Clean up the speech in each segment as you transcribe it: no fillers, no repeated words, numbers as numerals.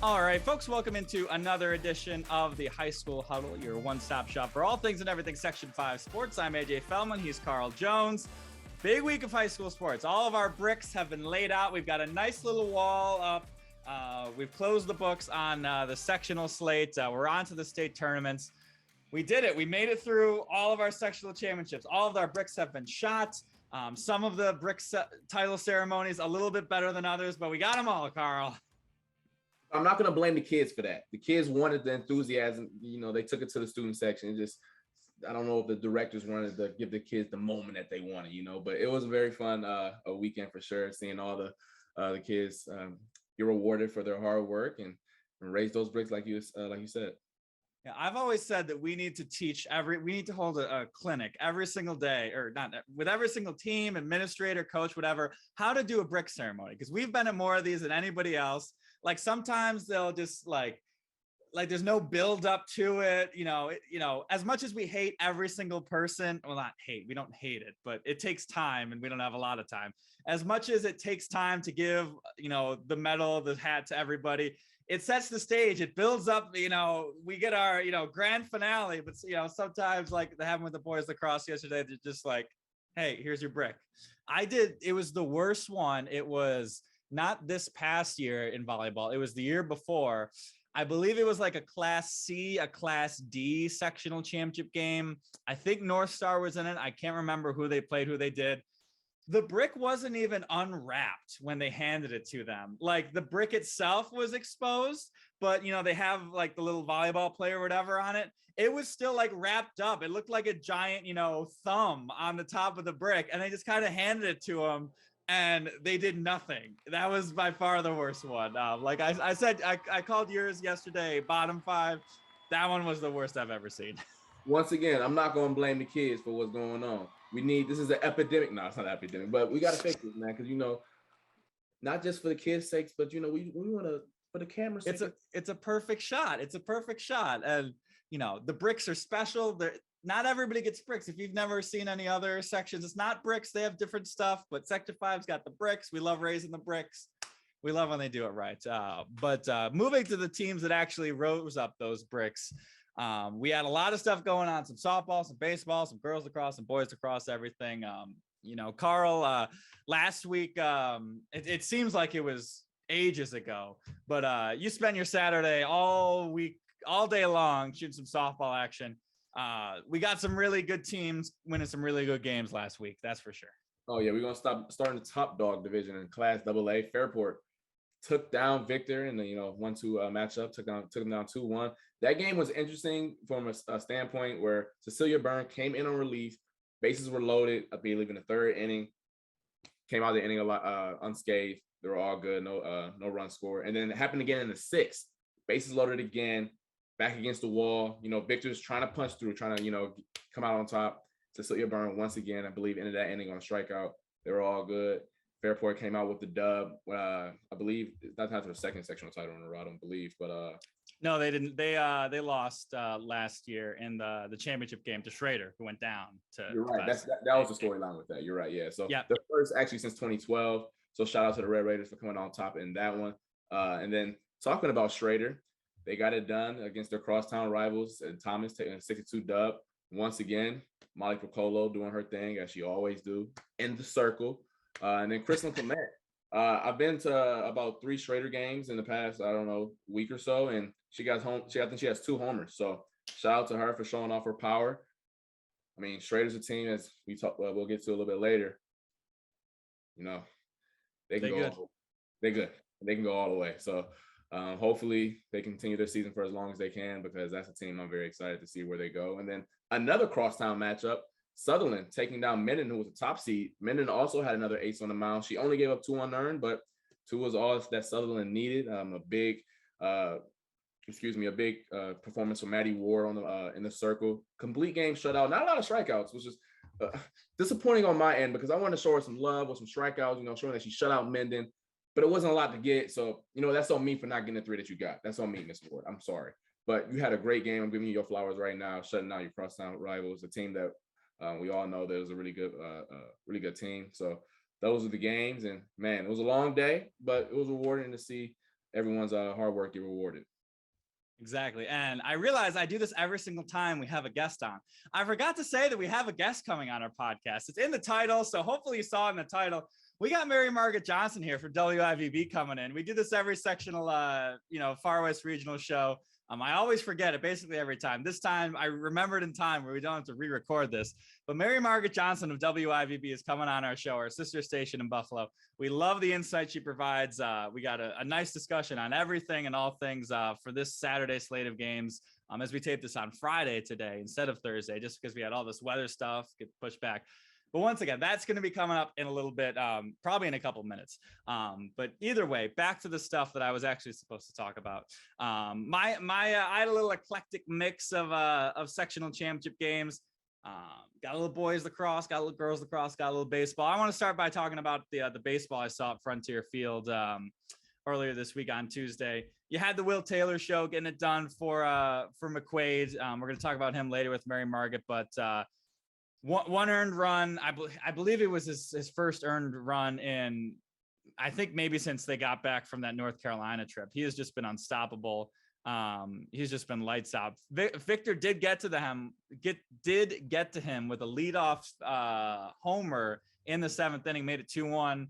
All right, folks, welcome into another edition of the High School Huddle, your one-stop shop for all things and everything Section 5 sports. I'm AJ Feldman. He's Carl Jones. Big week of high school sports. All of our bricks have been laid out. We've got a nice little wall up. We've closed the books on the sectional slate. We're on to the state tournaments. We did it. We made it through all of our sectional championships. All of our bricks have been shot. Some of the title ceremonies a little bit better than others, but we got them all, Carl. I'm not going to blame the kids for that. The kids wanted the enthusiasm. You know, they took it to the student section. It just, I don't know if the directors wanted to give the kids the moment that they wanted, you know, but it was a very fun a weekend for sure. Seeing all the kids get rewarded for their hard work and raise those bricks like you said. Yeah, I've always said that we need to teach we need to hold a clinic every single day, or not with every single team, administrator, coach, whatever, how to do a brick ceremony. Because we've been at more of these than anybody else. Like sometimes they'll just like there's no build up to it. You know, as much as we hate every single person, well, not hate, we don't hate it, but it takes time and we don't have a lot of time. As much as it takes time to give, you know, the medal, the hat to everybody, it sets the stage. It builds up, you know, we get our, you know, grand finale, but, you know, sometimes like they happened with the boys lacrosse yesterday, they're just like, hey, here's your brick. It was the worst one. It was not this past year in volleyball. It was the year before. I believe it was like a Class C, a Class D sectional championship game. I think North Star was in it. I can't remember who they played, who they did. The brick wasn't even unwrapped when they handed it to them. Like the brick itself was exposed, but you know, they have like the little volleyball player or whatever on it. It was still like wrapped up. It looked like a giant, you know, thumb on the top of the brick. And they just kind of handed it to them and they did nothing. That was by far the worst one. Like I said, I called yours yesterday, bottom 5. That one was the worst I've ever seen. Once again, I'm not going to blame the kids for what's going on. This is an epidemic. No, it's not an epidemic, but we got to fix it, man. Because, you know, not just for the kids' sakes, but, you know, we want to, for the camera's sake. It's a perfect shot. It's a perfect shot. And, you know, the bricks are special. Not everybody gets bricks. If you've never seen any other sections, it's not bricks. They have different stuff, but Sector 5's got the bricks. We love raising the bricks. We love when they do it right. But moving to the teams that actually rose up those bricks, we had a lot of stuff going on, some softball, some baseball, some girls lacrosse, some boys lacrosse, everything. You know, Carl, last week, it seems like it was ages ago, but you spent your Saturday all day long shooting some softball action. We got some really good teams winning some really good games last week. That's for sure. Oh yeah, we're gonna starting the top dog division in Class AA. Fairport took down Victor in the 1-2 matchup. Took them down 2-1. That game was interesting from a standpoint where Cecilia Byrne came in on relief. Bases were loaded, I believe, in the third inning. Came out of the inning a lot unscathed. They were all good, no run score. And then it happened again in the 6th. Bases loaded again. Back against the wall, Victor's trying to punch through, trying to, come out on top. Cecilia Byrne, once again, I believe, ended that inning on a strikeout. They were all good. Fairport came out with the dub. I believe that's not their second sectional title in a row, I don't believe, but no, they didn't. They lost last year in the championship game to Schrader, who went down to. You're right. That was the storyline with that. You're right. Yeah. So the first actually since 2012. So shout out to the Red Raiders for coming on top in that one. And then talking about Schrader, they got it done against their crosstown rivals, and Thomas taking a 62 dub. Once again, Molly Procolo doing her thing, as she always do, in the circle. And then Kristen Clement. I've been to about 3 Schrader games in the past, week or so, and she got home. I think she has 2 homers. So shout out to her for showing off her power. I mean, Schrader's a team, as we talk. We'll get to a little bit later. They can go. They're good. They can go all the way. So. Hopefully they continue their season for as long as they can, because that's a team I'm very excited to see where they go. And then another crosstown matchup, Sutherland taking down Minden, who was a top seed. Minden also had another ace on the mound. She only gave up 2 unearned, but 2 was all that Sutherland needed. A big performance from Maddie Ward in the circle. Complete game shutout. Not a lot of strikeouts, which is disappointing on my end, because I wanted to show her some love with some strikeouts, showing that she shut out Minden. But it wasn't a lot to get. So, that's on me for not getting the 3 that you got. That's on me, Miss Ward. I'm sorry. But you had a great game. I'm giving you your flowers right now, shutting out your crosstown rivals, a team that we all know that was a really good team. So those are the games. And, man, it was a long day, but it was rewarding to see everyone's hard work get rewarded. Exactly. And I realize I do this every single time we have a guest on. I forgot to say that we have a guest coming on our podcast. It's in the title, so hopefully you saw it in the title. We got Margaret Johnson here from WIVB coming in. We do this every sectional, Far West regional show. I always forget it basically every time. This time I remembered in time where we don't have to re-record this. But Margaret Johnson of WIVB is coming on our show, our sister station in Buffalo. We love the insight she provides. We got a nice discussion on everything and all things for this Saturday slate of games. As we tape this on Friday today instead of Thursday, just because we had all this weather stuff get pushed back. But once again, that's going to be coming up in a little bit, probably in a couple minutes. But either way, back to the stuff that I was actually supposed to talk about. I had a little eclectic mix of sectional championship games. Got a little boys lacrosse, got a little girls lacrosse, got a little baseball. I want to start by talking about the baseball I saw at Frontier Field earlier this week on Tuesday. You had the Will Taylor show getting it done for McQuaid. We're going to talk about him later with Mary Margaret, but one earned run. I believe it was his first earned run in, I think maybe since they got back from that North Carolina trip. He has just been unstoppable. He's just been lights out. Victor did get to him with a leadoff homer in the 7th inning, made it 2-1.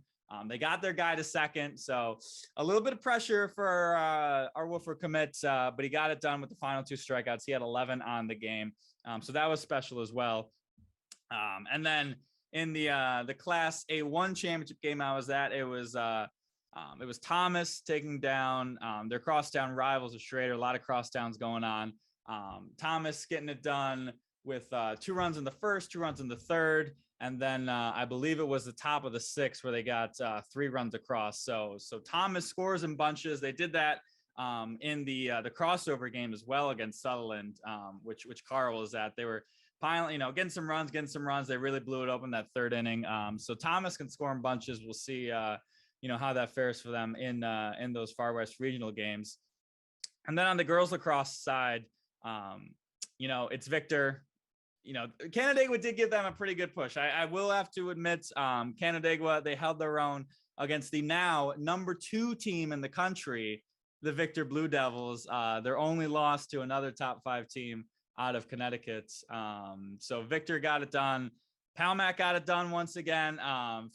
They got their guy to second, so a little bit of pressure for our Wolfer commit, but he got it done with the final 2 strikeouts. He had 11 on the game, so that was special as well. And then in the Class A1 championship game I was at, it was Thomas taking down their crosstown rivals of Schrader. A lot of crosstowns going on. Thomas getting it done with 2 runs in the first, 2 runs in the third, and then I believe it was the top of the 6th where they got 3 runs across. So Thomas scores in bunches. They did that in the crossover game as well against Sutherland, which Carl was at. They were finally, getting some runs. They really blew it open that 3rd inning. So Thomas can score in bunches. We'll see, how that fares for them in those Far West regional games. And then on the girls lacrosse side, it's Victor. Canandaigua did give them a pretty good push. I will have to admit, Canandaigua, they held their own against the now number 2 team in the country, the Victor Blue Devils. Their only loss to another top 5 team out of Connecticut. So Victor got it done. Palmac got it done once again.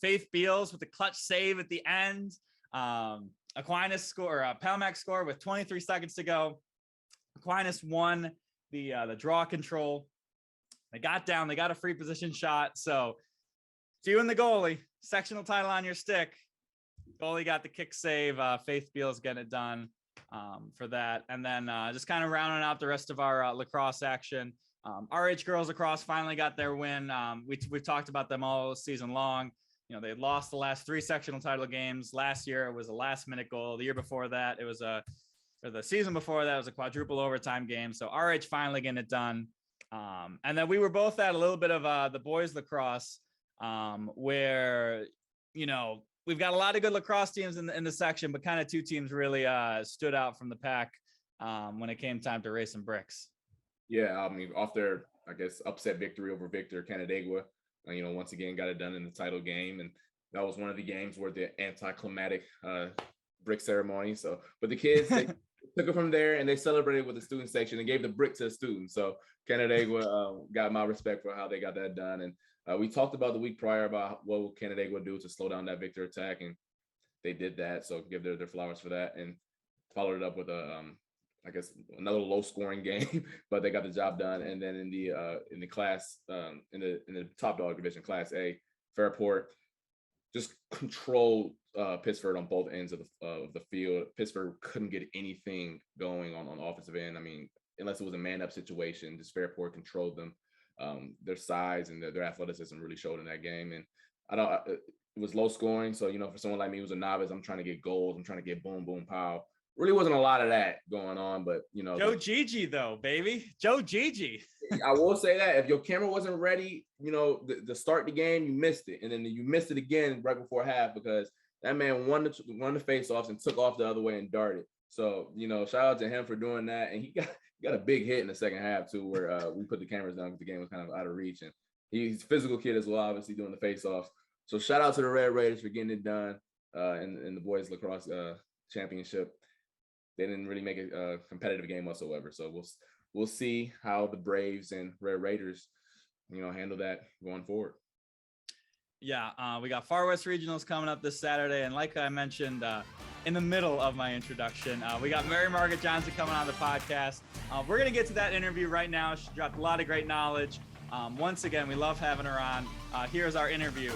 Faith Beals with the clutch save at the end. Aquinas Palmac scored with 23 seconds to go. Aquinas won the draw control. They got down. They got a free position shot. So it's you and the goalie. Sectional title on your stick. Goalie got the kick save. Faith Beals getting it done for that. And then just kind of rounding out the rest of our lacrosse action. RH girls lacrosse finally got their win. We've talked about them all season long. They lost the last 3 sectional title games. Last year it was a last minute goal. The year before that, it was the season before that, it was a quadruple overtime game. So RH finally getting it done. And then we were both at a little bit of the boys lacrosse, where, we've got a lot of good lacrosse teams in the section, but kind of 2 teams really stood out from the pack when it came time to race some bricks. Yeah, I mean, off their, I guess, upset victory over Victor, Canandaigua, once again got it done in the title game. And that was one of the games where the anticlimactic brick ceremony. So, but the kids, they took it from there and they celebrated with the student section and gave the brick to the students. So Canandaigua got my respect for how they got that done. And we talked about the week prior about what will Canandaigua do to slow down that Victor attack. And they did that. So give their flowers for that. And followed it up with I guess another low scoring game, but they got the job done. And then in the class, in the top dog division, Class A, Fairport just controlled Pittsford on both ends of the field. Pittsford couldn't get anything going on the offensive end. I mean, unless it was a man up situation, just Fairport controlled them. Their size and their athleticism really showed in that game. And it was low scoring. So, for someone like me who's a novice, I'm trying to get goals. I'm trying to get boom, boom, pow. Really wasn't a lot of that going on, but Joe Gigi though, baby. Joe Gigi. I will say that if your camera wasn't ready, to start the game, you missed it. And then you missed it again right before half because that man won the face-offs and took off the other way and darted. So, shout out to him for doing that. And he got a big hit in the second half too, where we put the cameras down because the game was kind of out of reach. And he's a physical kid as well, obviously doing the face-offs. So shout out to the Red Raiders for getting it done in the boys lacrosse championship. they didn't really make it a competitive game whatsoever. So we'll see how the Braves and Red Raiders, handle that going forward. Yeah, we got Far West Regionals coming up this Saturday. And like I mentioned in the middle of my introduction, we got Mary Margaret Johnson coming on the podcast. We're going to get to that interview right now. She dropped a lot of great knowledge. Once again, we love having her on. Here's our interview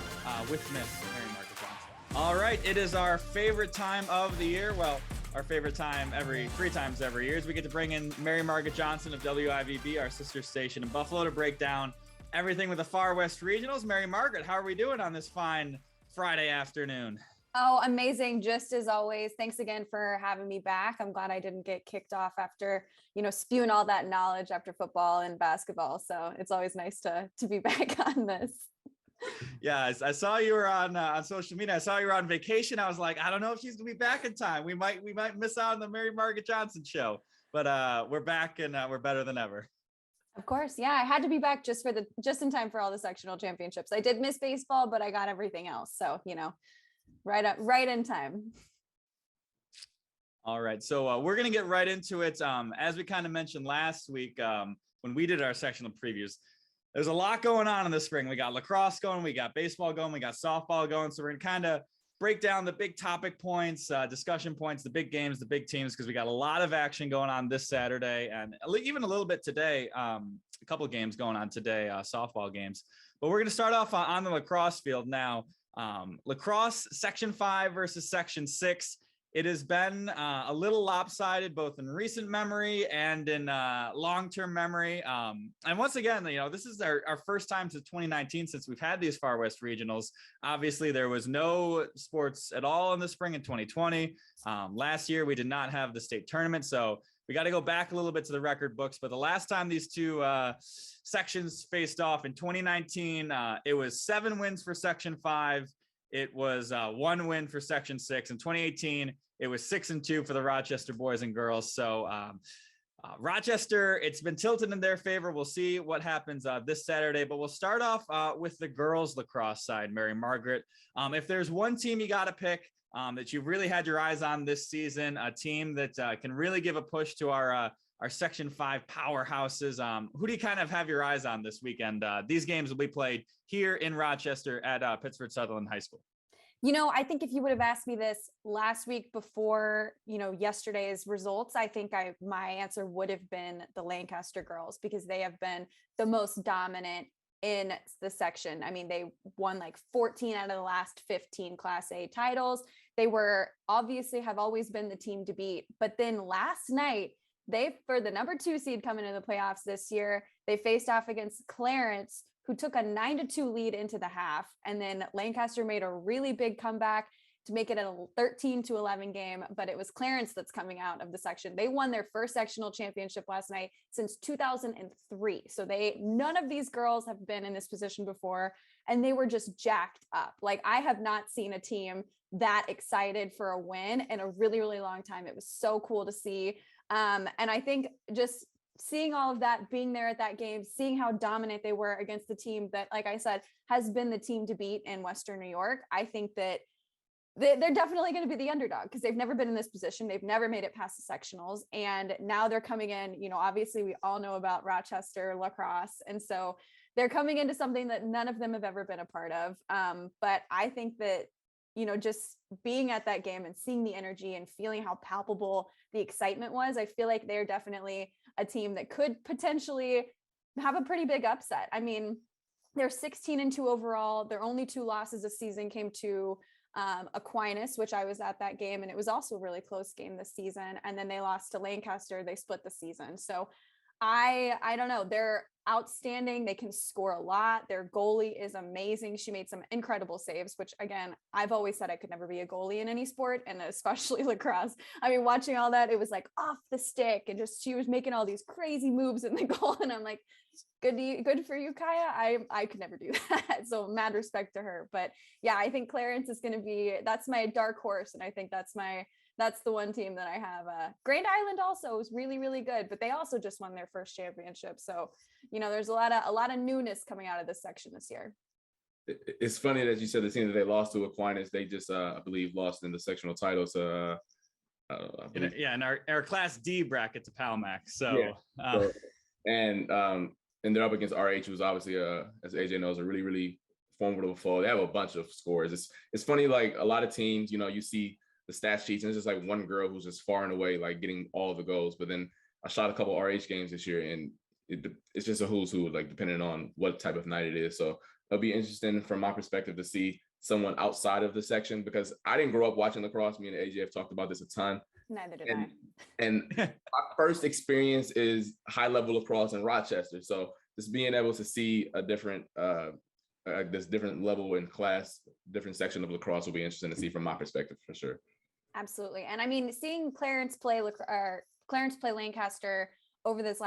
with Miss Mary Margaret Johnson. All right, it is our favorite time of the year. Well, our favorite time 3 times every year is we get to bring in Mary Margaret Johnson of WIVB, our sister station in Buffalo, to break down everything with the Far West Regionals. Mary Margaret, how are we doing on this fine Friday afternoon? Oh, amazing. Just as always. Thanks again for having me back. I'm glad I didn't get kicked off after, spewing all that knowledge after football and basketball. So it's always nice to be back on this. Yeah, I saw you were on social media. I saw you were on vacation. I was like, I don't know if she's gonna be back in time. We might miss out on the Mary Margaret Johnson show, but we're back and we're better than ever. Of course. Yeah. I had to be back just in time for all the sectional championships. I did miss baseball, but I got everything else. So, right in time. All right. So we're going to get right into it. As we kind of mentioned last week, when we did our sectional previews, there's a lot going on in the spring. We got lacrosse going, we got baseball going, we got softball going. So we're going to kind of break down the big topic points, discussion points, the big games, the big teams, because we got a lot of action going on this Saturday and even a little bit today. A couple of games going on today, softball games. But we're going to start off on the lacrosse field now. Lacrosse Section 5 versus Section 6. It has been a little lopsided, both in recent memory and in long-term memory. And once again, this is our first time since 2019 since we've had these Far West Regionals. Obviously, there was no sports at all in the spring in 2020. Last year, we did not have the state tournament, so we got to go back a little bit to the record books. But the last time these two sections faced off in 2019, it was 7 wins for Section 5. It was 1 win for Section 6. In 2018, it was 6-2 for the Rochester boys and girls. So Rochester, it's been tilted in their favor. We'll see what happens this Saturday, but we'll start off with the girls lacrosse side, Mary Margaret. If there's one team you got to pick that you've really had your eyes on this season, a team that can really give a push to our Section 5 powerhouses, who do you kind of have your eyes on this weekend? These games will be played here in Rochester at Pittsford Sutherland High School. I think if you would have asked me this last week before, yesterday's results, I think my answer would have been the Lancaster girls, because they have been the most dominant in the section. I mean, they won like 14 out of the last 15 Class A titles. They have always been the team to beat. But then last night, for the number 2 seed coming into the playoffs this year, they faced off against Clarence, who took a 9-2 lead into the half. And then Lancaster made a really big comeback to make it a 13-11 game, but it was Clarence that's coming out of the section. They won their first sectional championship last night since 2003. So none of these girls have been in this position before, and they were just jacked up. Like, I have not seen a team that excited for a win in a really, really long time. It was so cool to see. And I think just seeing all of that, being there at that game, seeing how dominant they were against the team that, like I said, has been the team to beat in Western New York, I think that they're definitely going to be the underdog, because they've never been in this position. They've never made it past the sectionals. And now they're coming in, obviously we all know about Rochester lacrosse. And so they're coming into something that none of them have ever been a part of. But I think that, just being at that game and seeing the energy and feeling how palpable the excitement was, I feel like they're definitely a team that could potentially have a pretty big upset. I mean, they're 16-2 overall. Their only 2 losses this season came to Aquinas, which I was at that game, and it was also a really close game this season. And then they lost to Lancaster. They split the season. So I don't know. They're outstanding. They can score a lot. Their goalie is amazing. She made some incredible saves, which, again, I've always said I could never be a goalie in any sport, and especially lacrosse. I mean, watching all that, it was like off the stick, and she was making all these crazy moves in the goal. And I'm like, good for you, Kaya. I could never do that. So mad respect to her. But yeah, I think Clarence is going to that's my dark horse. And I think that's the one team that I have. Grand Island also is really, really good, but they also just won their first championship. So, there's a lot of newness coming out of this section this year. It's funny that you said the team that they lost to Aquinas, they just, I believe, lost in the sectional title to Yeah, in our Class D bracket to Palmac. So, yeah. And they're up against RH, who's obviously as AJ knows, a really, really formidable foe. They have a bunch of scores. It's funny, like a lot of teams, you see the stat sheets and it's just like one girl who's just far and away like getting all the goals. But then I shot a couple RH games this year, and it's just a who's who, like depending on what type of night it is. So it'll be interesting from my perspective to see someone outside of the section, because I didn't grow up watching lacrosse. Me and AJ have talked about this a ton. Neither did I. And my first experience is high level lacrosse in Rochester. So just being able to see a different, this different level in class, different section of lacrosse will be interesting to see from my perspective for sure. Absolutely. And I mean, seeing Clarence play Lancaster over this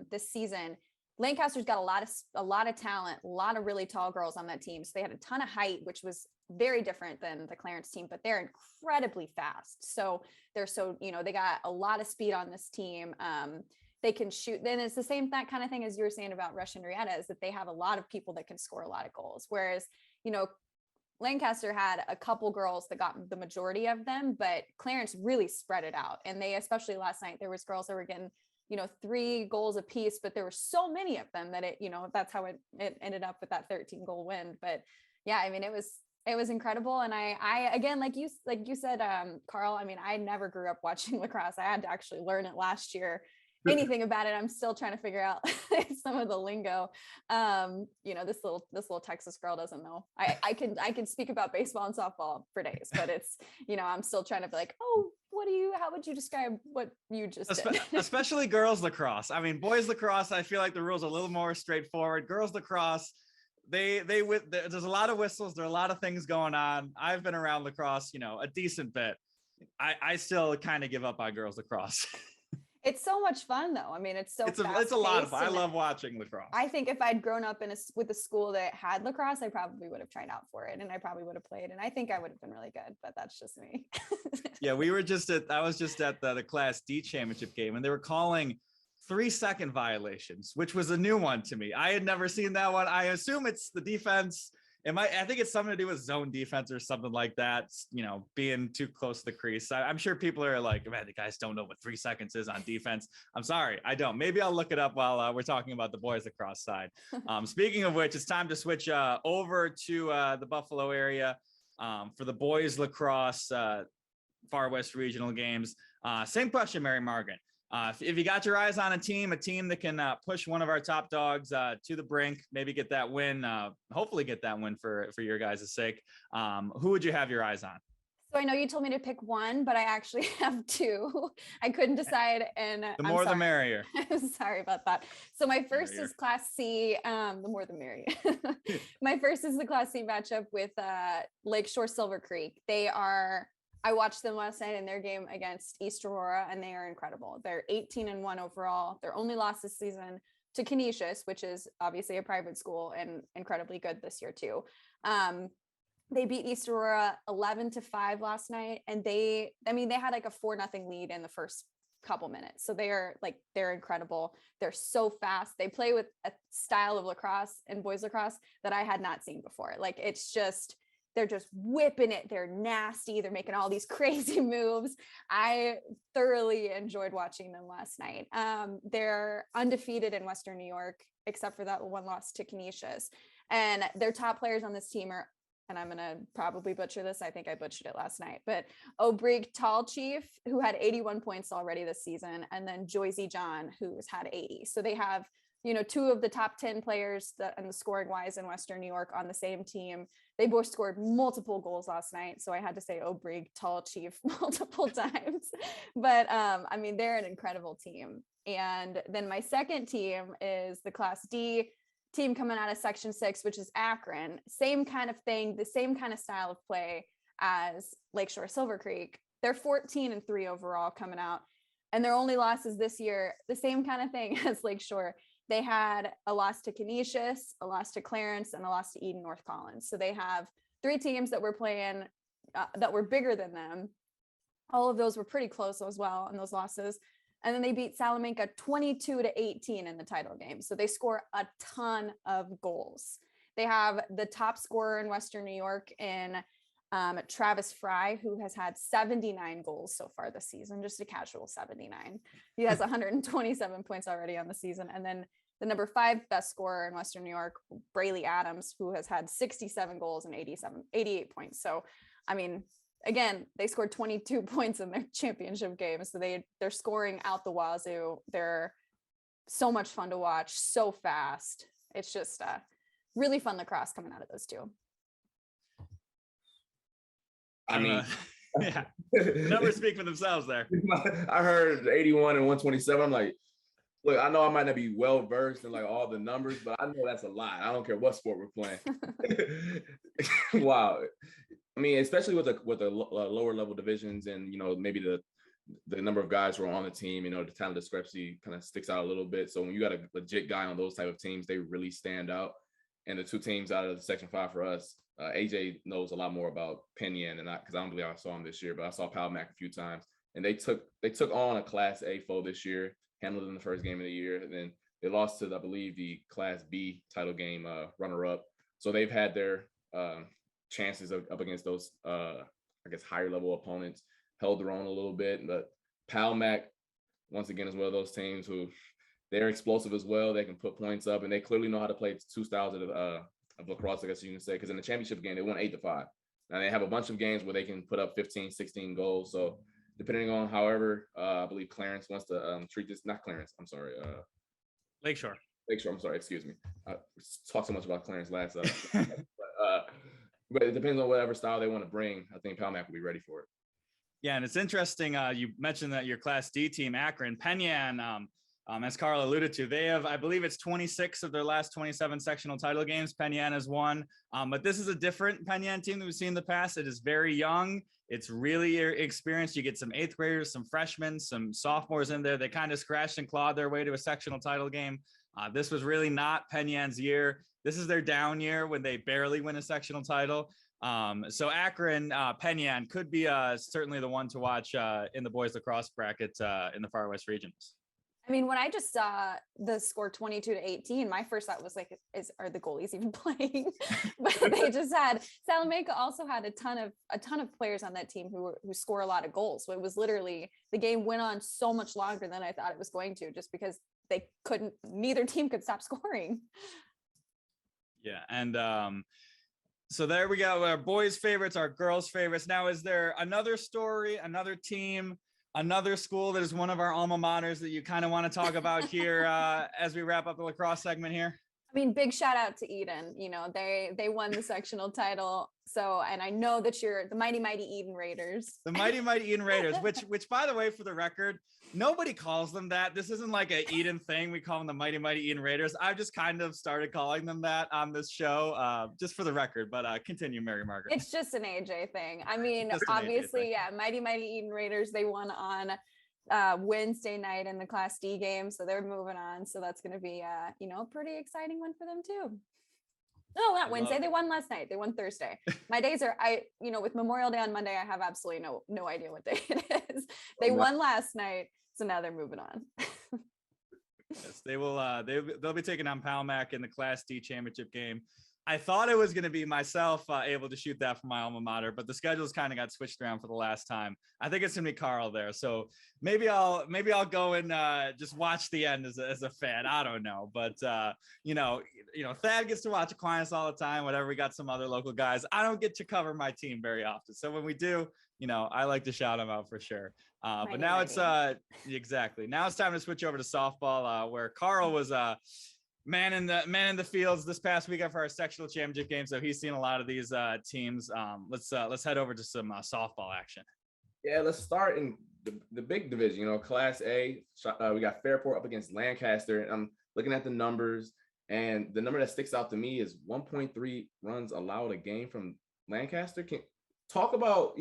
this season, Lancaster's got a lot of talent, a lot of really tall girls on that team. So they had a ton of height, which was very different than the Clarence team, but they're incredibly fast. So they got a lot of speed on this team. They can shoot. Then it's the same that kind of thing as you were saying about Rush and Rieta, is that they have a lot of people that can score a lot of goals. Whereas, Lancaster had a couple girls that got the majority of them, but Clarence really spread it out. And they, especially last night, there was girls that were getting 3 goals apiece, but there were so many of them that that's how it ended up with that 13 goal win. But yeah, I mean, it was incredible. And I again, like you said, Carl, I mean, I never grew up watching lacrosse. I had to actually learn it last year. Anything about it, I'm still trying to figure out some of the lingo. This little Texas girl doesn't know. I can speak about baseball and softball for days, but it's, I'm still trying to be like, oh, how would you describe what you just did? Especially girls lacrosse. I mean, boys lacrosse, I feel like the rules are a little more straightforward. Girls lacrosse, there's a lot of whistles. There are a lot of things going on. I've been around lacrosse, a decent bit. I still kind of give up on girls lacrosse. It's so much fun though. I mean, it's a lot of fun. I love watching lacrosse. I think if I'd grown up with a school that had lacrosse, I probably would have tried out for it, and I probably would have played, and I think I would have been really good, but that's just me. Yeah, I was just at the Class D championship game, and they were calling 3-second violations, which was a new one to me. I had never seen that one. I assume it's the defense. I think it's something to do with zone defense or something like that, being too close to the crease. I'm sure people are like, man, the guys don't know what 3 seconds is on defense. I'm sorry, I don't. Maybe I'll look it up while we're talking about the boys lacrosse side. Speaking of which, it's time to switch over to the Buffalo area for the boys lacrosse Far West regional games. Same question, Mary Margaret. If you got your eyes on a team that can push one of our top dogs to the brink, maybe get that win, hopefully get that win for your guys' sake, who would you have your eyes on? So I know you told me to pick one, but I actually have 2. I couldn't decide, and the more the merrier. I'm sorry about that. So my first is Class C. The more the merrier. My first is the Class C matchup with Lakeshore Silver Creek. I watched them last night in their game against East Aurora, and they are incredible. They're 18-1 overall. Their only loss this season to Canisius, which is obviously a private school and incredibly good this year too. They beat East Aurora 11-5 last night, and they had like a 4-0 lead in the first couple minutes. So they're incredible. They're so fast. They play with a style of lacrosse and boys lacrosse that I had not seen before. Like, they're just whipping it. They're nasty. They're making all these crazy moves. I thoroughly enjoyed watching them last night. They're undefeated in Western New York, except for that one loss to Canisius. And their top players on this team are, and I'm going to probably butcher this. I think I butchered it last night, but Obrig Tall Chief, who had 81 points already this season, and then Joycey John, who's had 80. So they have, 2 of the top 10 players and the scoring wise in Western New York on the same team. They both scored multiple goals last night. So I had to say Obrig Tall Chief multiple times, but they're an incredible team. And then my second team is the Class D team coming out of Section 6, which is Akron. Same kind of thing, the same kind of style of play as Lakeshore Silver Creek. They're 14-3 overall coming out, and their only losses this year, the same kind of thing as Lakeshore. They had a loss to Canisius, a loss to Clarence, and a loss to Eden North Collins. So they have 3 teams that were playing that were bigger than them. All of those were pretty close as well in those losses. And then they beat Salamanca 22-18 in the title game. So they score a ton of goals. They have the top scorer in Western New York in Travis Fry, who has had 79 goals so far this season, just a casual 79. He has 127 points already on the season. And then the number 5 best scorer in Western New York, Brayley Adams, who has had 67 goals and 88 points. So, I mean, again, they scored 22 points in their championship game. So they're scoring out the wazoo. They're so much fun to watch, so fast. It's just really fun lacrosse coming out of those two. I mean, yeah, the numbers speak for themselves there. I heard 81 and 127. I'm like, look, I know I might not be well versed in like all the numbers, but I know that's a lot. I don't care what sport we're playing. Wow. I mean, especially with the lower level divisions, and maybe the number of guys who are on the team, the talent discrepancy kind of sticks out a little bit. So when you got a legit guy on those type of teams, they really stand out. And the 2 teams out of the Section 5 for us, AJ knows a lot more about Penyan, and because I don't believe I saw him this year, but I saw Palmac a few times, and they took on a Class A foe this year, handled it in the first game of the year, and then they lost to, I believe, the Class B title game runner-up. So they've had their chances up against those, I guess, higher level opponents, held their own a little bit. But Palmac, once again, is one of those teams who they're explosive as well. They can put points up, and they clearly know how to play 2 styles of lacrosse, I guess you can say, because in the championship game, they won 8-5. Now they have a bunch of games where they can put up 15, 16 goals. So depending on however, I believe Clarence wants to treat this, not Clarence, I'm sorry. Lakeshore, I'm sorry, excuse me. I talked so much about Clarence last but it depends on whatever style they want to bring. I think Palmac will be ready for it. Yeah, and it's interesting. You mentioned that your Class D team, Akron, Penyan, as Carl alluded to, they have, I believe it's 26 of their last 27 sectional title games. Penyan has won, but this is a different Penyan team that we've seen in the past. It is very young. It's really experienced. You get some 8th graders, some freshmen, some sophomores in there. They kind of scratched and clawed their way to a sectional title game. This was really not Penyan's year. This is their down year when they barely win a sectional title. So Akron, Penyan could be certainly the one to watch in the boys lacrosse bracket in the Far West regions. I mean, when I just saw the score 22-18, my first thought was like, are the goalies even playing? But they just had, Salamanca also had a ton of players on that team who score a lot of goals. So it was literally, the game went on so much longer than I thought it was going to, just because neither team could stop scoring. Yeah. And so there we go. Our boys' favorites, our girls' favorites. Now, is there another story, another team, another school that is one of our alma maters that you kind of want to talk about here as we wrap up the lacrosse segment here? I mean, big shout out to Eden. They won the sectional title. So, and I know that you're the mighty Eden Raiders. The mighty Eden Raiders, which by the way, for the record, nobody calls them that. This isn't like a Eden thing. We call them the mighty Eden Raiders. I've just kind of started calling them that on this show, just for the record. But continue, Mary Margaret. It's just an AJ thing. I mean, obviously, yeah, mighty Eden Raiders. They won on Wednesday night in the Class D game, so they're moving on. So that's going to be a pretty exciting one for them too. No, not Wednesday. They won last night. They won Thursday. My days are, with Memorial Day on Monday, I have absolutely no idea what day it is. They won last night, so now they're moving on. Yes, they will. They'll be taking on Palmac in the Class D championship game. I thought it was going to be myself able to shoot that for my alma mater, but the schedules kind of got switched around for the last time. I think it's going to be Carl there, so maybe I'll go and just watch the end as a fan. I don't know, but Thad gets to watch Aquinas all the time. Whatever, we got some other local guys. I don't get to cover my team very often, so when we do, I like to shout them out for sure. But now it's exactly now it's time to switch over to softball, where Carl was man in the fields this past weekend for our sectional championship game. So he's seen a lot of these teams. Let's head over to some softball action. Yeah, let's start in the big division. Class A. We got Fairport up against Lancaster. And I'm looking at the numbers, and the number that sticks out to me is 1.3 runs allowed a game from Lancaster. Can talk about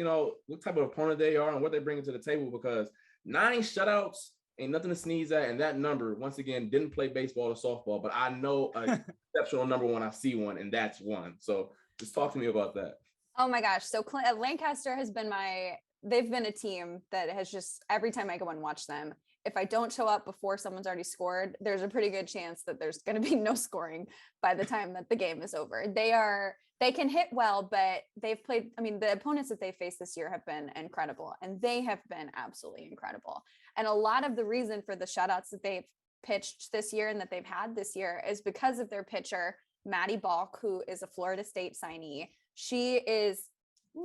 what type of opponent they are and what they're bringing to the table, because 9 shutouts ain't nothing to sneeze at. And that number, once again, didn't play baseball or softball, but I know an exceptional number when I see one, and that's one. So just talk to me about that. Oh my gosh. So Lancaster has been my they've been a team that has just, every time I go and watch them, if I don't show up before someone's already scored, there's a pretty good chance that there's going to be no scoring by the time that the game is over. They can hit well, but they've played, I mean, the opponents that they faced this year have been incredible, and they have been absolutely incredible. And a lot of the reason for the shutouts that they've pitched this year and that they've had this year is because of their pitcher, Maddie Balk, who is a Florida State signee. She is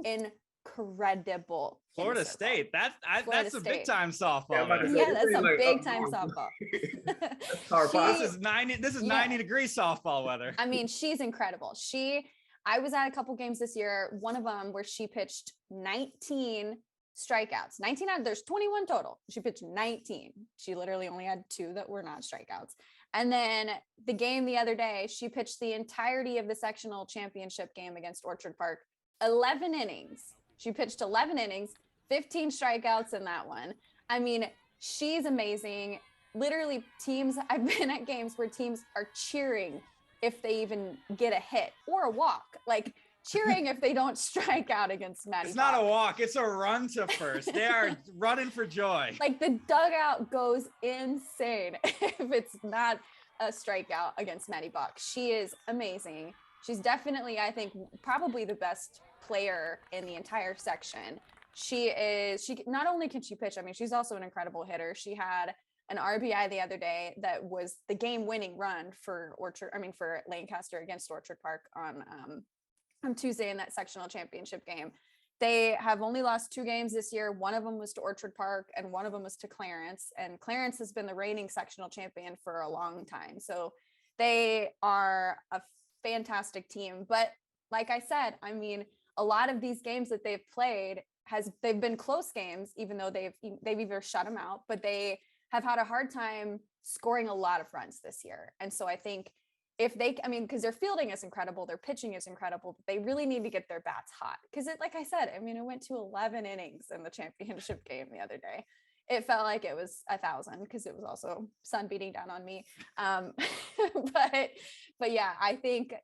incredible. Florida State. That's a big time softball. Yeah, that's a big time softball. This is 90-degree softball weather. I mean, she's incredible. I was at a couple games this year, one of them where she pitched 19 strikeouts. 19 out, there's 21 total. She pitched 19. She literally only had 2 that were not strikeouts. And then the game the other day, she pitched the entirety of the sectional championship game against Orchard Park, 11 innings. She pitched 11 innings, 15 strikeouts in that one. I mean, she's amazing. Literally, I've been at games where teams are cheering if they even get a hit or a walk, like cheering if they don't strike out against Maddie. It's not a walk, it's a run to first. They are running for joy. Like the dugout goes insane if it's not a strikeout against Maddie Bach. She is amazing. She's definitely, I think, probably the best player in the entire section. She not only can she pitch, I mean, she's also an incredible hitter. She had an RBI the other day that was the game-winning run for Lancaster against Orchard Park on Tuesday in that sectional championship game. They have only lost 2 games this year. One of them was to Orchard Park and one of them was to Clarence. And Clarence has been the reigning sectional champion for a long time. So they are a fantastic team. But like I said, I mean, a lot of these games that they've played they've been close games, even though they've either shut them out, but they have had a hard time scoring a lot of runs this year. And so I think because their fielding is incredible, their pitching is incredible, but they really need to get their bats hot. Because like I said, I mean, it went to 11 innings in the championship game the other day. It felt like it was 1,000 because it was also sun beating down on me. But yeah, I think,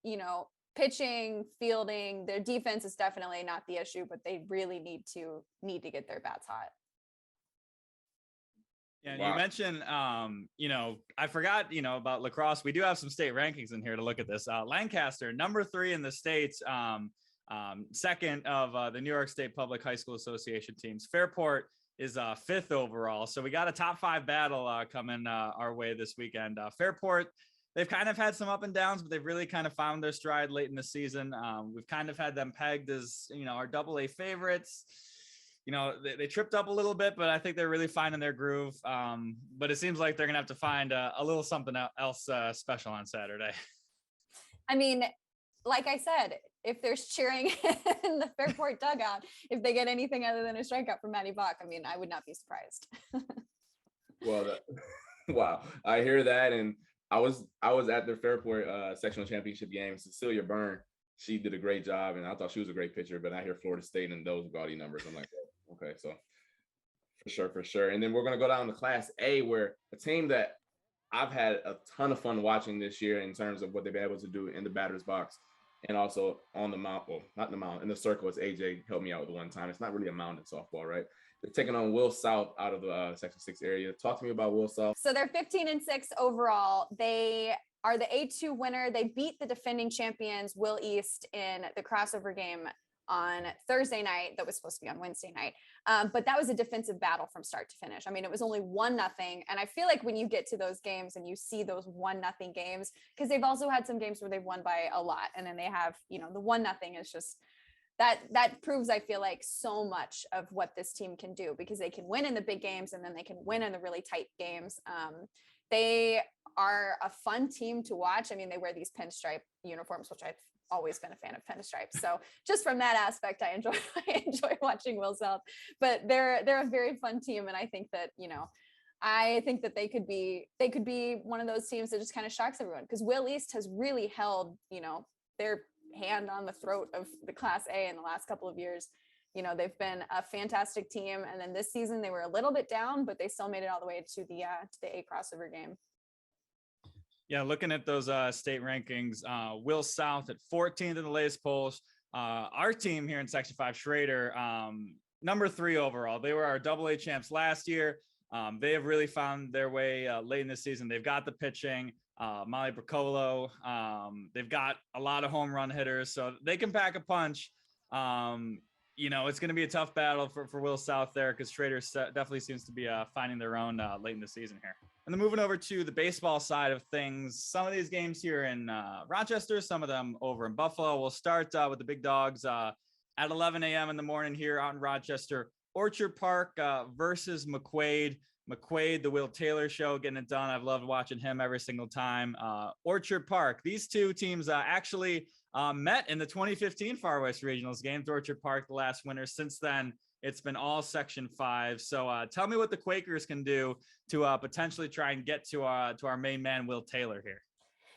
pitching, fielding, their defense is definitely not the issue, but they really need to get their bats hot. Yeah, wow. You mentioned, I forgot, about lacrosse. We do have some state rankings in here to look at this. Lancaster, number 3 in the states, second of the New York State Public High School Association teams. Fairport is 5th overall. So we got a top 5 battle coming our way this weekend. Fairport, they've kind of had some up and downs, but they've really kind of found their stride late in the season. We've kind of had them pegged as, our AA favorites. They tripped up a little bit, but I think they're really finding their groove. But it seems like they're going to have to find a little something else special on Saturday. I mean, like I said, if there's cheering in the Fairport dugout, if they get anything other than a strikeout from Maddie Bach, I mean, I would not be surprised. Well, wow. I hear that. And I was at the Fairport sectional championship game. Cecilia Byrne, she did a great job, and I thought she was a great pitcher, but I hear Florida State and those gaudy numbers. I'm like, oh, okay, so for sure. And then we're going to go down to Class A, where a team that I've had a ton of fun watching this year in terms of what they've been able to do in the batter's box and also on the mound. Well, not in the mound, in the circle, as AJ helped me out with one time. It's not really a mound in softball, right? They're taking on Will South out of the Section 6 area. Talk to me about Will South. So they're 15-6 overall. They are the A2 winner. They beat the defending champions, Will East, in the crossover game on Thursday night that was supposed to be on Wednesday night. But that was a defensive battle from start to finish. I mean, it was only 1-0. And I feel like when you get to those games and you see those 1-0 games, because they've also had some games where they've won by a lot. And then they have, the 1-0 is just, that proves, I feel like, so much of what this team can do, because they can win in the big games and then they can win in the really tight games. They are a fun team to watch. I mean, they wear these pinstripe uniforms, which I've always been a fan of pinstripes. So just from that aspect, I enjoy watching Will South, but they're a very fun team. And I think that, they could be one of those teams that just kind of shocks everyone, because Will East has really held, their hand on the throat of the Class A in the last couple of years. They've been a fantastic team. And then this season they were a little bit down, but they still made it all the way to the A crossover game. Yeah, looking at those state rankings, Will South at 14th in the latest polls. Our team here in Section 5, Schrader, number 3 overall. They were our AA champs last year. They have really found their way late in the season. They've got the pitching, Molly Bricolo. They've got a lot of home run hitters, so they can pack a punch. It's going to be a tough battle for Will South there, because Trader definitely seems to be finding their own late in the season here. And then moving over to the baseball side of things, some of these games here in Rochester, some of them over in Buffalo. We'll start with the big dogs at 11 a.m. in the morning here out in Rochester. Orchard Park versus McQuaid. McQuaid, the Will Taylor show, getting it done. I've loved watching him every single time. Orchard Park. These two teams actually met in the 2015 Far West Regionals games. Orchard Park, the last winner. Since then, it's been all Section 5. So tell me what the Quakers can do to potentially try and get to our main man, Will Taylor, here.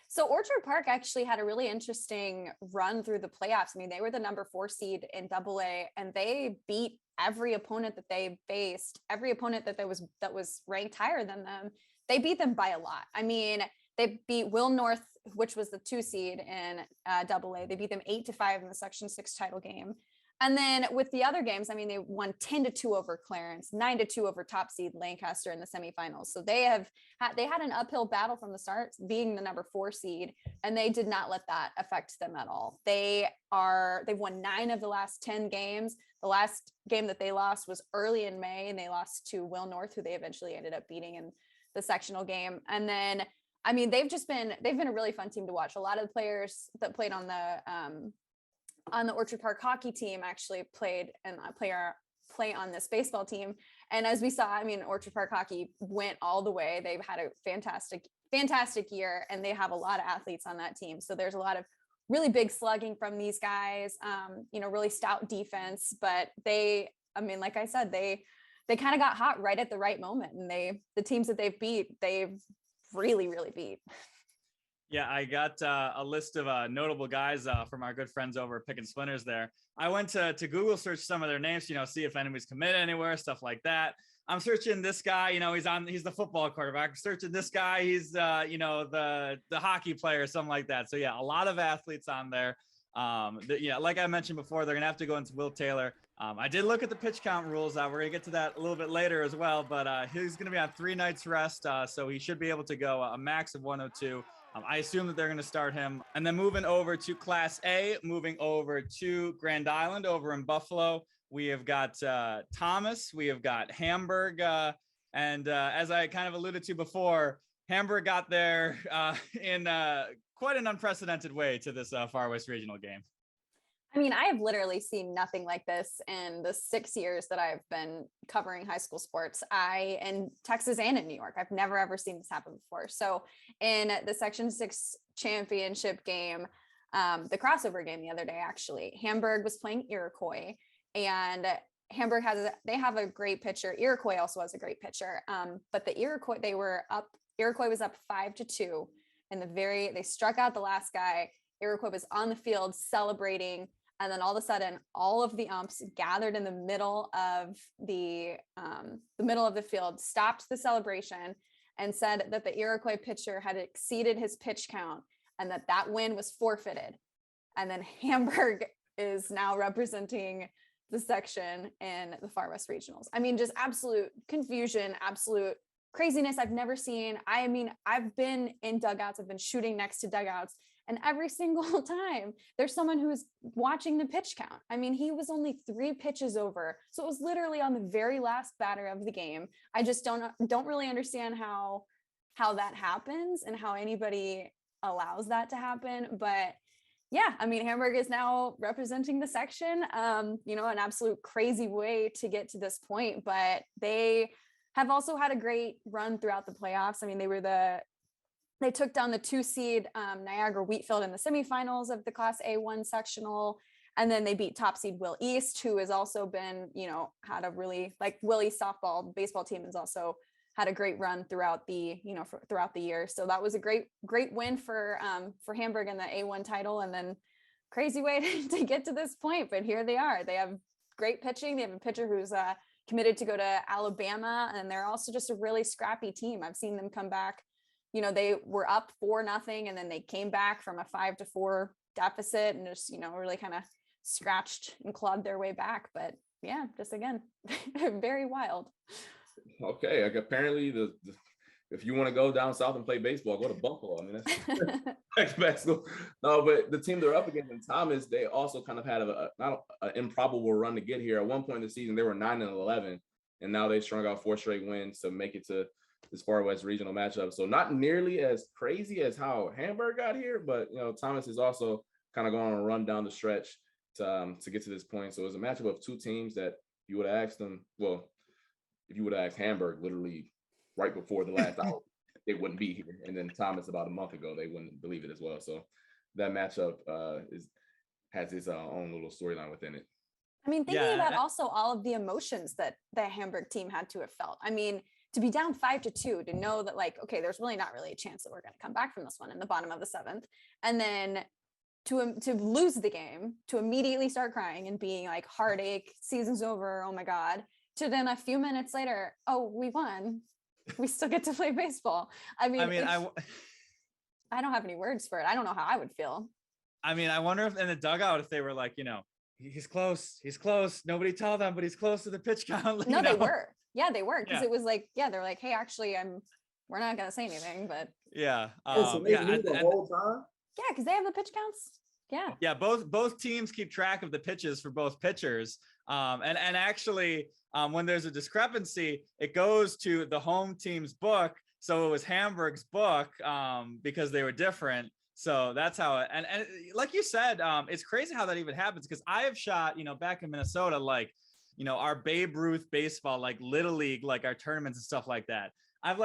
So Orchard Park actually had a really interesting run through the playoffs. I mean, they were the number 4 seed in AA, and they beat every opponent that they faced, every opponent that was ranked higher than them. They beat them by a lot. I mean, they beat Will North, which was the 2 seed in AA. They beat them 8-5 in the Section 6 title game. And then with the other games, I mean, they won 10-2 over Clarence, 9-2 over top seed Lancaster in the semifinals. So they had an uphill battle from the start, being the number 4 seed, and they did not let that affect them at all. They've won 9 of the last 10 games. The last game that they lost was early in May, and they lost to Will North, who they eventually ended up beating in the sectional game. And then, I mean, they've been a really fun team to watch. A lot of the players that played on the Orchard Park hockey team actually played and play on this baseball team. And as we saw, I mean, Orchard Park hockey went all the way. They've had a fantastic year, and they have a lot of athletes on that team. So there's a lot of really big slugging from these guys, really stout defense, but like I said, they kind of got hot right at the right moment, and the teams that they've really, really beat. Yeah, I got a list of notable guys from our good friends over at Pick and Splinters there. I went to Google search some of their names, see if anybody's committed anywhere, stuff like that. I'm searching this guy, he's the football quarterback. I'm searching this guy, he's the hockey player, something like that. So yeah, a lot of athletes on there. Like I mentioned before, they're gonna have to go into Will Taylor. I did look at the pitch count rules. We're gonna get to that a little bit later as well, but he's gonna be on 3 nights rest, so he should be able to go a max of 102. I assume that they're going to start him. And then moving over to Class A, moving over to Grand Island over in Buffalo, we have got Thomas, we have got Hamburg, and as I kind of alluded to before, Hamburg got there in quite an unprecedented way to this Far West Regional game. I mean, I have literally seen nothing like this in the 6 years that I've been covering high school sports. In Texas and in New York, I've never ever seen this happen before. So in the Section 6 championship game, the crossover game the other day, actually, Hamburg was playing Iroquois, and Hamburg have a great pitcher. Iroquois also has a great pitcher. But the Iroquois was up 5-2 they struck out the last guy. Iroquois was on the field celebrating. And then all of a sudden, all of the umps gathered in the middle of the field, stopped the celebration, and said that the Iroquois pitcher had exceeded his pitch count, and that win was forfeited. And then Hamburg is now representing the section in the Far West Regionals. I mean, just absolute confusion, absolute craziness I've never seen. I mean, I've been in dugouts, I've been shooting next to dugouts, and every single time there's someone who's watching the pitch count. I mean, he was only 3 pitches over. So it was literally on the very last batter of the game. I just don't really understand how that happens and how anybody allows that to happen. But yeah, I mean, Hamburg is now representing the section, an absolute crazy way to get to this point, but they have also had a great run throughout the playoffs. I mean, they took down the 2 seed Niagara Wheatfield in the semifinals of the Class A1 sectional. And then they beat top seed Will East, who has also been, had a really, like, Will East softball baseball team has also had a great run throughout the, throughout the year. So that was a great win for Hamburg in the A1 title, and then crazy way to get to this point. But here they are. They have great pitching. They have a pitcher who's committed to go to Alabama, and they're also just a really scrappy team. I've seen them come back. They were up 4-0, and then they came back from a 5-4 deficit and just, really kind of scratched and clawed their way back. But yeah, just again, very wild. Okay, like apparently if you want to go down south and play baseball, go to Buffalo. I mean, that's basketball. No, but the team they're up against in Thomas, they also kind of had not an improbable run to get here. At one point in the season, they were 9-11, and now they strung out 4 straight wins to make it to this Far West regional matchup. So not nearly as crazy as how Hamburg got here, but Thomas is also kind of going on a run down the stretch to get to this point. So it was a matchup of 2 teams that you would have asked them. Well, if you would have asked Hamburg literally right before the last hour, they wouldn't be here. And then Thomas about a month ago, they wouldn't believe it as well. So that matchup has its own little storyline within it. I mean, thinking about also all of the emotions that the Hamburg team had to have felt. I mean, to be down 5-2, to know that like, okay, there's really not really a chance that we're going to come back from this one in the bottom of the 7th. And then to lose the game, to immediately start crying and being like, heartache, season's over, oh my God. To then a few minutes later, oh, we won. We still get to play baseball. I mean, I don't have any words for it. I don't know how I would feel. I mean, I wonder if in the dugout, if they were like, he's close. Nobody tell them, but he's close to the pitch count. No, they were. Yeah, they were. Because it was like, they're like, hey, actually, we're not going to say anything, but. Yeah. So they knew the whole time? Yeah, because they have the pitch counts. Yeah. Yeah. Both teams keep track of the pitches for both pitchers. And actually, when there's a discrepancy, it goes to the home team's book. So it was Hamburg's book because they were different. So that's how it, and like you said, it's crazy how that even happens, because I have shot, back in Minnesota, like, our Babe Ruth baseball, like Little League, like our tournaments and stuff like that. I've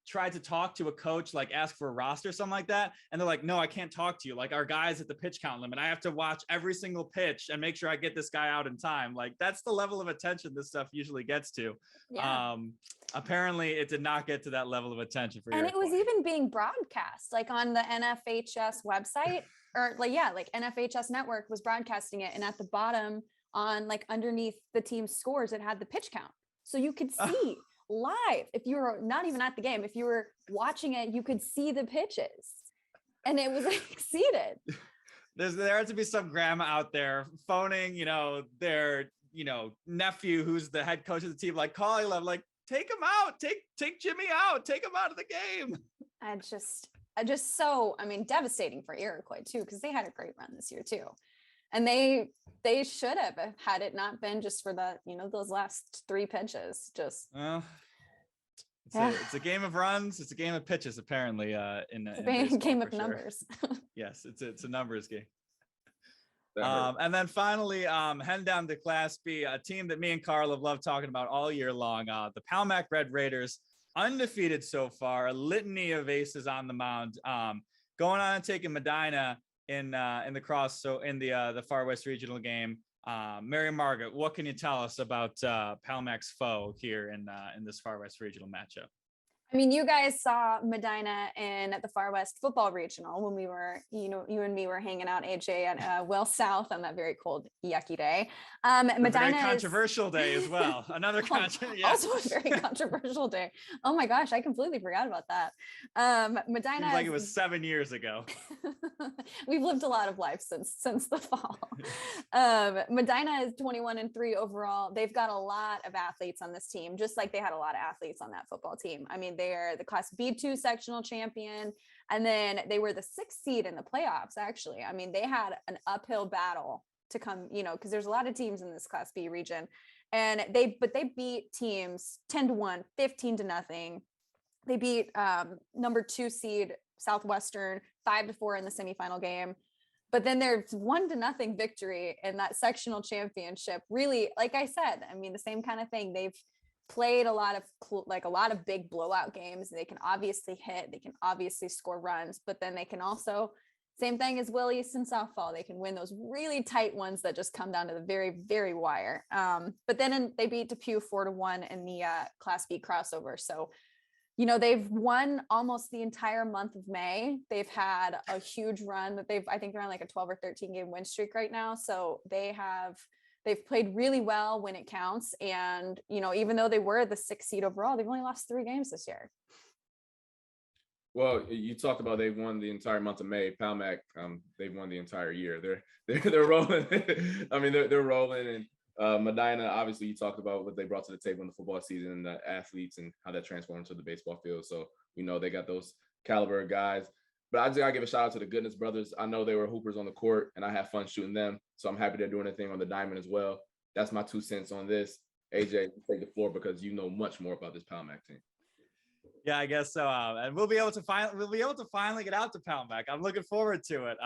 tried to talk to a coach, like ask for a roster, something like that. And they're like, no, I can't talk to you. Like our guy's at the pitch count limit. I have to watch every single pitch and make sure I get this guy out in time. Like that's the level of attention this stuff usually gets to. Yeah. Apparently it did not get to that level of attention for. And it was even being broadcast like on the NFHS website or like NFHS network was broadcasting it. And at the bottom on like underneath the team's scores, it had the pitch count. So you could see live, if you were not even at the game, if you were watching it, you could see the pitches, and it was exceeded. There had to be some grandma out there phoning, their, nephew who's the head coach of the team, like calling them, like, take him out, take Jimmy out, take him out of the game. I just so, devastating for Iroquois too, because they had a great run this year too. And they should have, had it not been just for the, those last 3 pitches. Just it's a game of runs. It's a game of pitches, apparently. In a game of numbers. Yes, it's a numbers game. And then finally, heading down to Class B, a team that me and Carl have loved talking about all year long. The Palmac Red Raiders, undefeated so far, a litany of aces on the mound, going on and taking Medina in the cross. So in the Far West Regional game, Mary Margaret, what can you tell us about Palmac's foe here in this Far West Regional matchup? You guys saw Medina in the Far West Football Regional when we were, you and me were hanging out, AJ, at Well South on that very cold, yucky day. Medina, a very controversial day as well. Another also a very controversial day. Oh my gosh, I completely forgot about that. Medina, seems like it was 7 years ago. We've lived a lot of life since the fall. Medina is 21-3 overall. They've got a lot of athletes on this team, just like they had a lot of athletes on that football team. They're the Class B2 sectional champion, and then they were the 6th seed in the playoffs, actually. They had an uphill battle to come, because there's a lot of teams in this Class B region, and they beat teams 10-1, 15-0. They beat number 2 seed Southwestern 5-4 in the semifinal game. But then there's 1-0 victory in that sectional championship. Really, like I said, the same kind of thing. They've played a lot of big blowout games. They can obviously hit, they can obviously score runs, but then they can also, same thing as Will East and South Fall, they can win those really tight ones that just come down to the very, very wire. But then they beat Depew 4-1 in the Class B crossover. So, they've won almost the entire month of May. They've had a huge run that I think they're on like a 12 or 13 game win streak right now. So they've played really well when it counts. And, even though they were the 6th seed overall, they've only lost 3 games this year. Well, you talked about they've won the entire month of May. Palmac, they've won the entire year. They're rolling. They're rolling. And Medina, obviously, you talked about what they brought to the table in the football season and the athletes and how that transformed to the baseball field. So we know they got those caliber of guys. But I just gotta give a shout out to the Goodness brothers. I know they were hoopers on the court, and I had fun shooting them. So I'm happy they're doing a thing on the diamond as well. That's my 2 cents on this. AJ, take the floor because you know much more about this Palmac team. Yeah, I guess so. And we'll be able to finally get out to Palmac. I'm looking forward to it.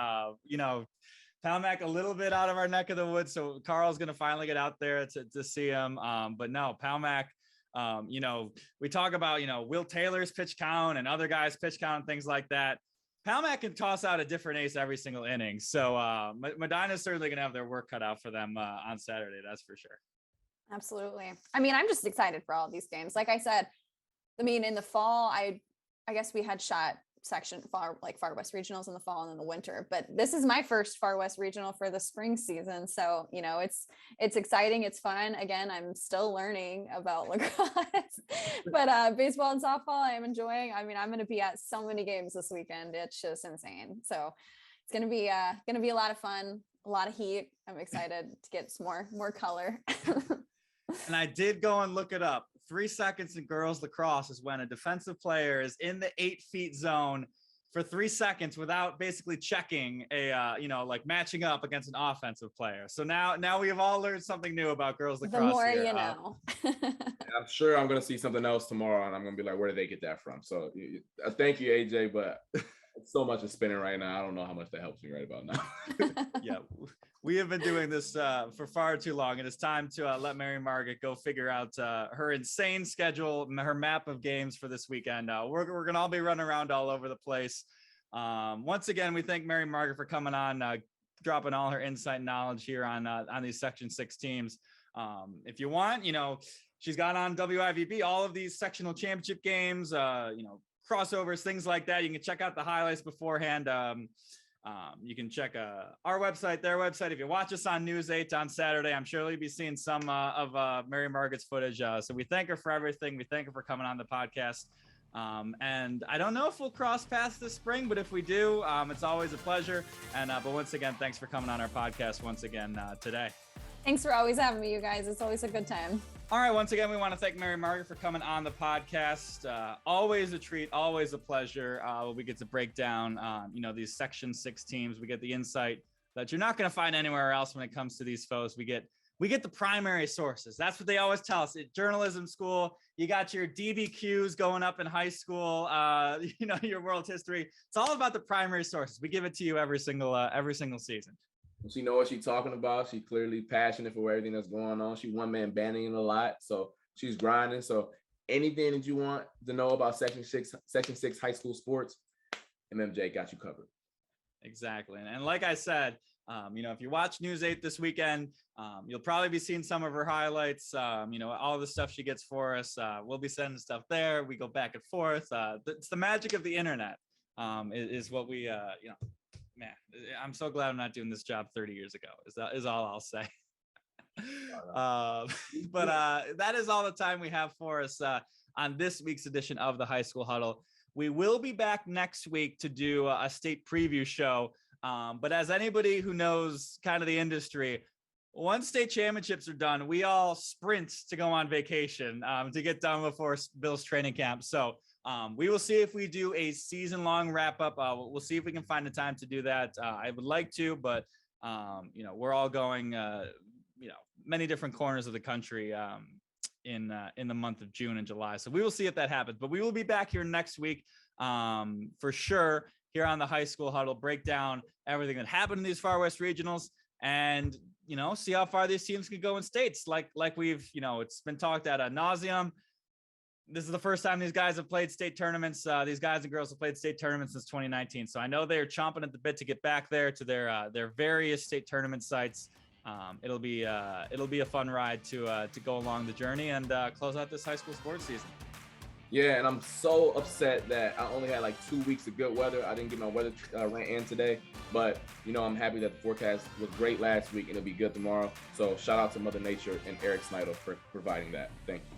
Palmac a little bit out of our neck of the woods, so Carl's gonna finally get out there to see him. But no, Palmac. We talk about Will Taylor's pitch count and other guys' pitch count and things like that. Palmac can toss out a different ace every single inning. So Medina's certainly going to have their work cut out for them on Saturday. That's for sure. Absolutely. I mean, I'm just excited for all these games. Like I said, I mean, in the fall, I guess we had shot far West regionals in the fall and in the winter, but this is my first Far West regional for the spring season. So, it's exciting. It's fun. Again, I'm still learning about lacrosse, but baseball and softball, I am enjoying. I mean, I'm going to be at so many games this weekend. It's just insane. So it's going to be a lot of fun, a lot of heat. I'm excited to get some more color. And I did go and look it up. 3 seconds in girls lacrosse is when a defensive player is in the 8 feet zone for 3 seconds without basically checking matching up against an offensive player. So now we have all learned something new about girls lacrosse. The more here. you know. I'm sure I'm going to see something else tomorrow, and I'm going to be like, where did they get that from? So thank you, AJ, but so much is spinning right now. I don't know how much that helps me right about now. Yeah, we have been doing this for far too long, and it's time to let Mary Margaret go figure out her insane schedule, her map of games for this weekend. We're going to all be running around all over the place. Once again, we thank Mary Margaret for coming on, dropping all her insight and knowledge here on these Section 6 teams. If you want, she's got on WIVB all of these sectional championship games, crossovers, things like that. You can check out the highlights beforehand. You can check our website, their website. If you watch us on News 8 on Saturday, I'm sure you'll be seeing some of Mary Margaret's footage. So we thank her for everything. We thank her for coming on the podcast. And I don't know if we'll cross paths this spring, but if we do, it's always a pleasure. And but once again, thanks for coming on our podcast once again today. Thanks for always having me, you guys. It's always a good time. All right. Once again, we want to thank Mary Margaret for coming on the podcast. Always a treat, always a pleasure. We get to break down, these Section 6 teams. We get the insight that you're not going to find anywhere else when it comes to these folks. We get the primary sources. That's what they always tell us at journalism school. You got your DBQs going up in high school, your world history. It's all about the primary sources. We give it to you every single season. She knows what she's talking about. She's clearly passionate for everything that's going on. She one-man banding a lot, so she's grinding. So anything that you want to know about Section 6 high school sports, MMJ got you covered. Exactly. And like I said, if you watch News 8 this weekend, you'll probably be seeing some of her highlights, all the stuff she gets for us. We'll be sending stuff there. We go back and forth. It's the magic of the internet is what we, man, I'm so glad I'm not doing this job 30 years ago is all I'll say. But that is all the time we have for us on this week's edition of the High School Huddle. We will be back next week to do a state preview show. But as anybody who knows kind of the industry, once state championships are done, we all sprint to go on vacation to get done before Bill's training camp. So we will see if we do a season-long wrap-up. We'll see if we can find the time to do that. I would like to, but we're all going, many different corners of the country in the month of June and July. So we will see if that happens. But we will be back here next week for sure. Here on the High School Huddle, break down everything that happened in these Far West regionals, and see how far these teams can go in states. Like we've it's been talked ad nauseum. This is the first time these guys have played state tournaments. These guys and girls have played state tournaments since 2019. So I know they are chomping at the bit to get back there to their various state tournament sites. It'll be a fun ride to go along the journey and close out this high school sports season. Yeah, and I'm so upset that I only had like 2 weeks of good weather. I didn't get my weather rant in today, but I'm happy that the forecast was great last week and it'll be good tomorrow. So shout out to Mother Nature and Eric Snyder for providing that. Thank you.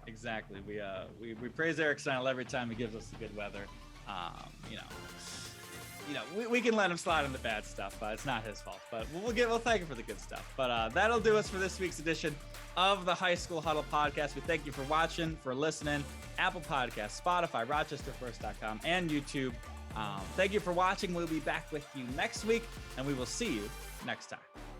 Exactly. We praise Eric Snyder every time he gives us the good weather. you know, we can let him slide on the bad stuff. It's not his fault, but we'll thank him for the good stuff. But that'll do us for this week's edition of the High School Huddle podcast. We thank you for watching, for listening. Apple Podcasts, Spotify, RochesterFirst.com, and YouTube. Thank you for watching. We'll be back with you next week, and we will see you next time.